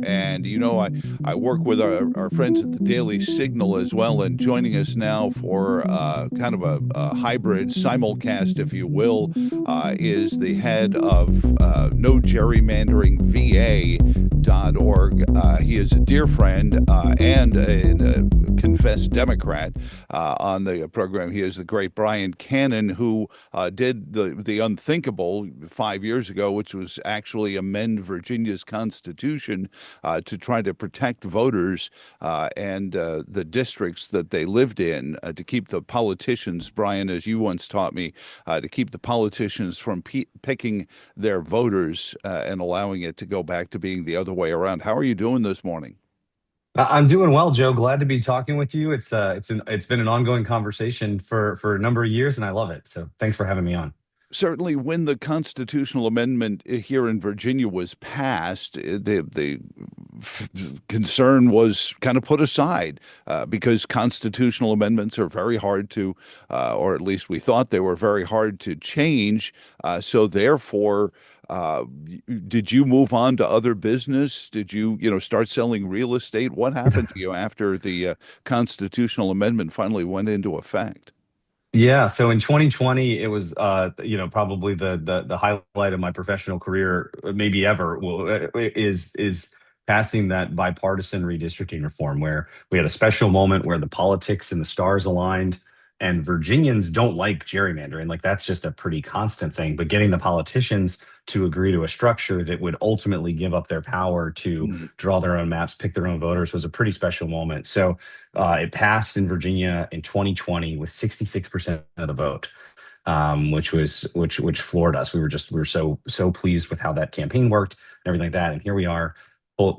And, I work with our friends at the Daily Signal as well. And joining us now for kind of a hybrid simulcast, if you will, is the head of No Gerrymandering VA.org. He is a dear friend and a confessed Democrat on the program. He is the great Brian Cannon, who did the unthinkable 5 years ago, which was actually amend Virginia's constitution to try to protect voters and the districts that they lived in, to keep the politicians, Brian, as you once taught me, to keep the politicians from picking their voters and allowing it to go back to being the other way around. How are you doing this morning? I'm doing well, Joe. Glad to be talking with you. It's been an ongoing conversation for a number of years, and I love it. So thanks for having me on. Certainly, when the constitutional amendment here in Virginia was passed, the concern was kind of put aside because constitutional amendments are very hard to, or at least we thought they were very hard to change. So therefore, did you move on to other business? Did you start selling real estate? What happened to you after the constitutional amendment finally went into effect? Yeah, so in 2020, it was probably the highlight of my professional career, maybe ever, is passing that bipartisan redistricting reform, where we had a special moment where the politics and the stars aligned, and Virginians don't like gerrymandering. Like that's just a pretty constant thing. But getting the politicians to agree to a structure that would ultimately give up their power to Mm. draw their own maps, pick their own voters was a pretty special moment. So it passed in Virginia in 2020 with 66% of the vote, which floored us. We were so pleased with how that campaign worked and everything like that. And here we are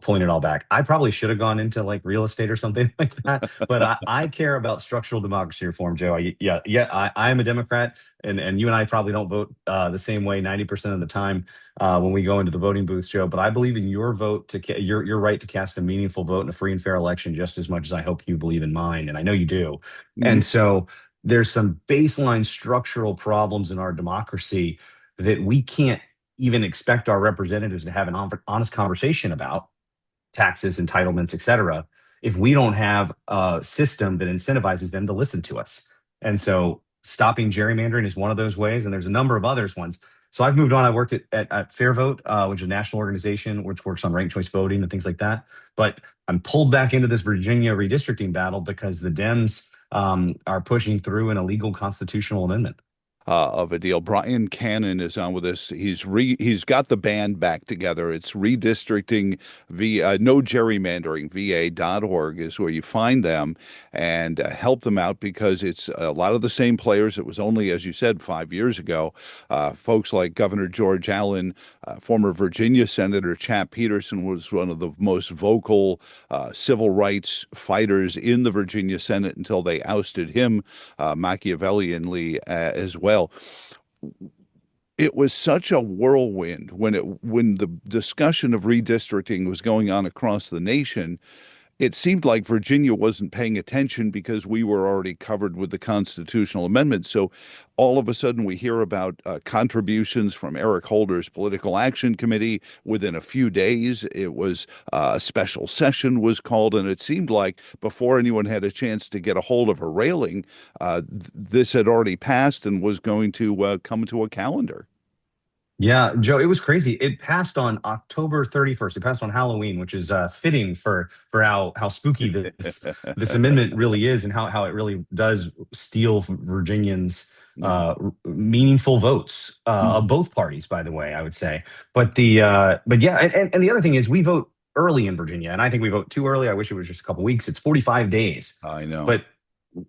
pulling it all back. I probably should have gone into like real estate or something like that, but I care about structural democracy reform, Joe. I am a Democrat, and you and I probably don't vote the same way 90% of the time when we go into the voting booths, Joe. But I believe in your vote your right to cast a meaningful vote in a free and fair election just as much as I hope you believe in mine, and I know you do. Mhm. And so there's some baseline structural problems in our democracy that we can't even expect our representatives to have an honest conversation about taxes, entitlements, et cetera, if we don't have a system that incentivizes them to listen to us. And so stopping gerrymandering is one of those ways, and there's a number of others ones. So I've moved on. I worked at Fair Vote, which is a national organization which works on ranked choice voting and things like that. But I'm pulled back into this Virginia redistricting battle because the Dems are pushing through an illegal constitutional amendment. Of a deal. Brian Cannon is on with us. He's got the band back together. It's redistricting no gerrymandering VA.org is where you find them and help them out because it's a lot of the same players. It was only, as you said, 5 years ago. Folks like Governor George Allen, former Virginia Senator Chap Peterson was one of the most vocal civil rights fighters in the Virginia Senate until they ousted him Machiavellianly as well. It was such a whirlwind when the discussion of redistricting was going on across the nation. It seemed like Virginia wasn't paying attention because we were already covered with the constitutional amendment. So all of a sudden, we hear about contributions from Eric Holder's Political Action Committee. Within a few days, it was a special session was called, and it seemed like before anyone had a chance to get a hold of a railing, this had already passed and was going to come to a calendar. Yeah, Joe, it was crazy. It passed on October 31st. It passed on Halloween, which is fitting for how spooky this amendment really is and how it really does steal Virginians Mhm. meaningful votes of Mhm. both parties, by the way, I would say. But yeah, and the other thing is we vote early in Virginia, and I think we vote too early. I wish it was just a couple weeks. It's 45 days. I know. But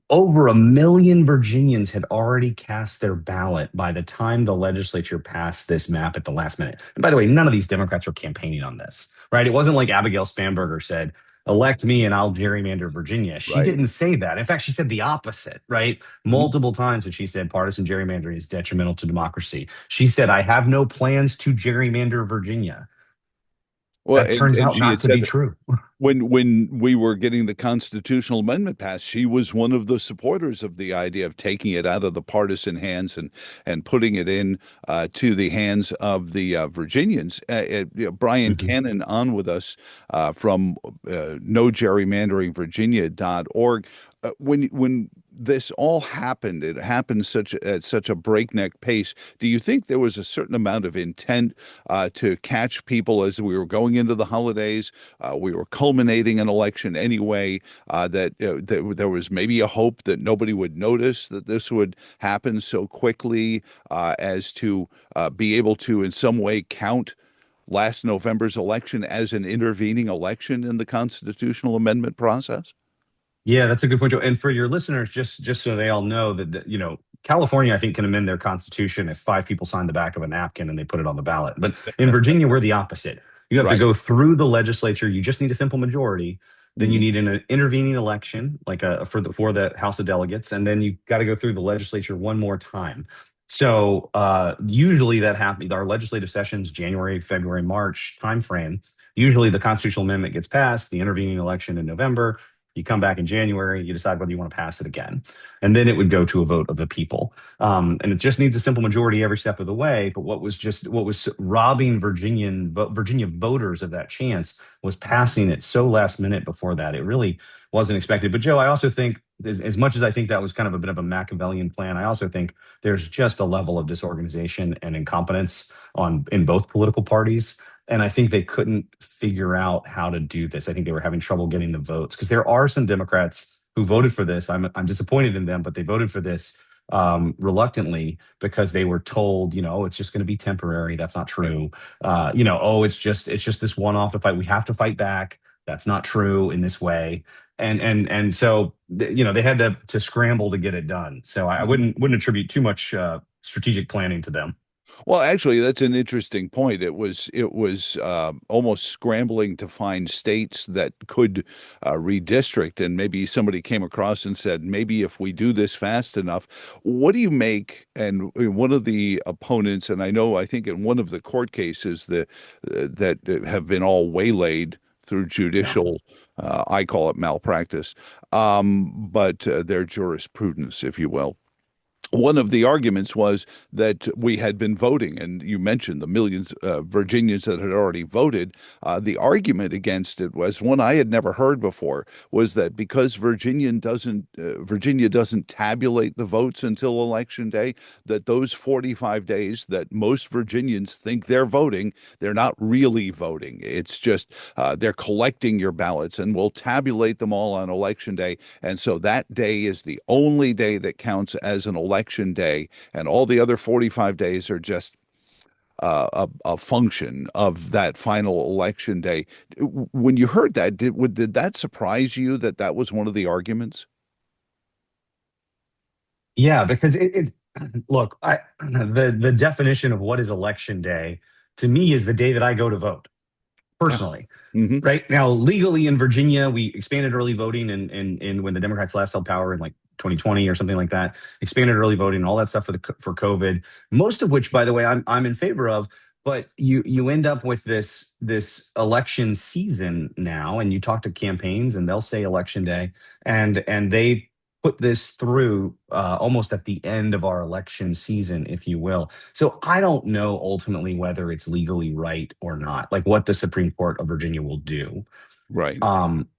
over 1 million Virginians had already cast their ballot by the time the legislature passed this map at the last minute. And by the way, none of these Democrats were campaigning on this, right? It wasn't like Abigail Spanberger said, elect me and I'll gerrymander Virginia. She Right. didn't say that. In fact, she said the opposite, right? Mhm. Multiple times that she said partisan gerrymandering is detrimental to democracy. She said, I have no plans to gerrymander Virginia. Well, That turns and out she not had to said be true. when we were getting the constitutional amendment passed, she was one of the supporters of the idea of taking it out of the partisan hands and putting it in to the hands of the Virginians. Brian Mhm. Cannon on with us from nogerrymanderingvirginia.org. When this all happened, it happened at such a breakneck pace. Do you think there was a certain amount of intent to catch people as we were going into the holidays? We were culminating an election anyway. That there was maybe a hope that nobody would notice that this would happen so quickly as to be able to, in some way, count last November's election as an intervening election in the constitutional amendment process? Yeah, that's a good point, Joe. And for your listeners, just so they all know that California, I think, can amend their constitution if five people sign the back of a napkin and they put it on the ballot. But in Virginia, we're the opposite. You have to Right. go through the legislature. You just need a simple majority. Then you Mhm. need an intervening election, like for the House of Delegates, and then you got to go through the legislature one more time. So usually that happens. Our legislative sessions, January, February, March timeframe. Usually the constitutional amendment gets passed, the intervening election in November. You come back in January, you decide whether you want to pass it again. And then it would go to a vote of the people. And it just needs a simple majority every step of the way. But what was robbing Virginia voters of that chance was passing it so last minute before that. It really wasn't expected. But Joe, I also think as much as I think that was kind of a bit of a Machiavellian plan, I also think there's just a level of disorganization and incompetence in both political parties, and I think they couldn't figure out how to do this. I think they were having trouble getting the votes because there are some Democrats who voted for this. I'm disappointed in them, but they voted for this reluctantly because they were told, "Oh, it's just going to be temporary." That's not Right. true. "Oh, it's just this one off to fight. We have to fight back." That's not true in this way. And so they had to scramble to get it done. So I Mhm. wouldn't attribute too much strategic planning to them. Well, actually, that's an interesting point. It was almost scrambling to find states that could redistrict, and maybe somebody came across and said, maybe if we do this fast enough, what do you make? And one of the opponents, and I think in one of the court cases that have been all waylaid through Yeah. judicial, I call it malpractice, but their jurisprudence, if you will. One of the arguments was that we had been voting, and you mentioned the millions of Virginians that had already voted. The argument against it was one I had never heard before, was that because Virginia doesn't tabulate the votes until election day, that those 45 days that most Virginians think they're voting, they're not really voting. It's just they're collecting your ballots, and we'll tabulate them all on election day. And so that day is the only day that counts as an election day, and all the other 45 days are just a function of that final election day. When you heard that, did that surprise you that that was one of the arguments? Yeah, because it look, the definition of what is election day to me is the day that I go to vote Yeah. personally. Hmm. Right now, legally in Virginia, we expanded early voting, and when the Democrats last held power in like 2020 or something like that, expanded early voting and all that stuff for COVID. Most of which, by the way, I'm in favor of. But you end up with this election season now, and you talk to campaigns, and they'll say election day, and they put this through almost at the end of our election season, if you will. So I don't know ultimately whether it's legally right or not, like what the Supreme Court of Virginia will do. Right.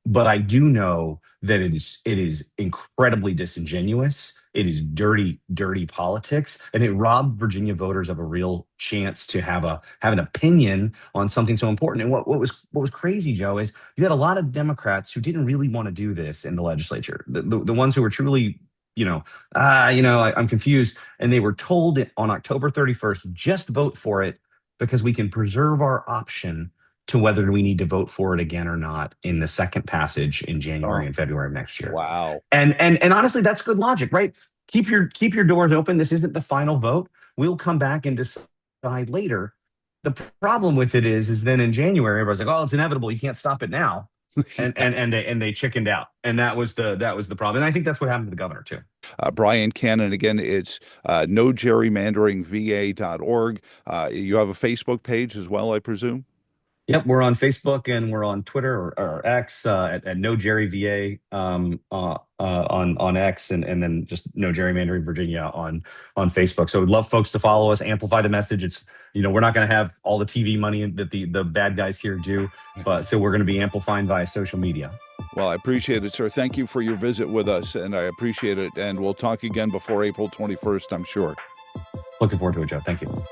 But I do know that it is incredibly disingenuous. It is dirty, dirty politics, and it robbed Virginia voters of a real chance to have an opinion on something so important. And what was crazy, Joe, is you had a lot of Democrats who didn't really want to do this in the legislature. The ones who were truly, I'm confused, and they were told on October 31st, just vote for it because we can preserve our option to whether we need to vote for it again or not in the second passage in January Oh, and February of next year. wow. And honestly, that's good logic, right? Keep your doors open. This isn't the final vote. We'll come back and decide later. The problem with it is then in January, everybody's like, "Oh, it's inevitable. You can't stop it now," and they chickened out, and that was the problem. And I think that's what happened to the governor too. Brian Cannon, again, it's nogerrymanderingva.org. You have a Facebook page as well, I presume? Yep, we're on Facebook and we're on Twitter or X at No Jerry VA on X, and then just No Gerrymandering Virginia on Facebook. So we'd love folks to follow us, amplify the message. It's we're not going to have all the TV money that the bad guys here do, but so we're going to be amplifying via social media. Well, I appreciate it, sir. Thank you for your visit with us, and I appreciate it. And we'll talk again before April 21st, I'm sure. Looking forward to it, Joe. Thank you.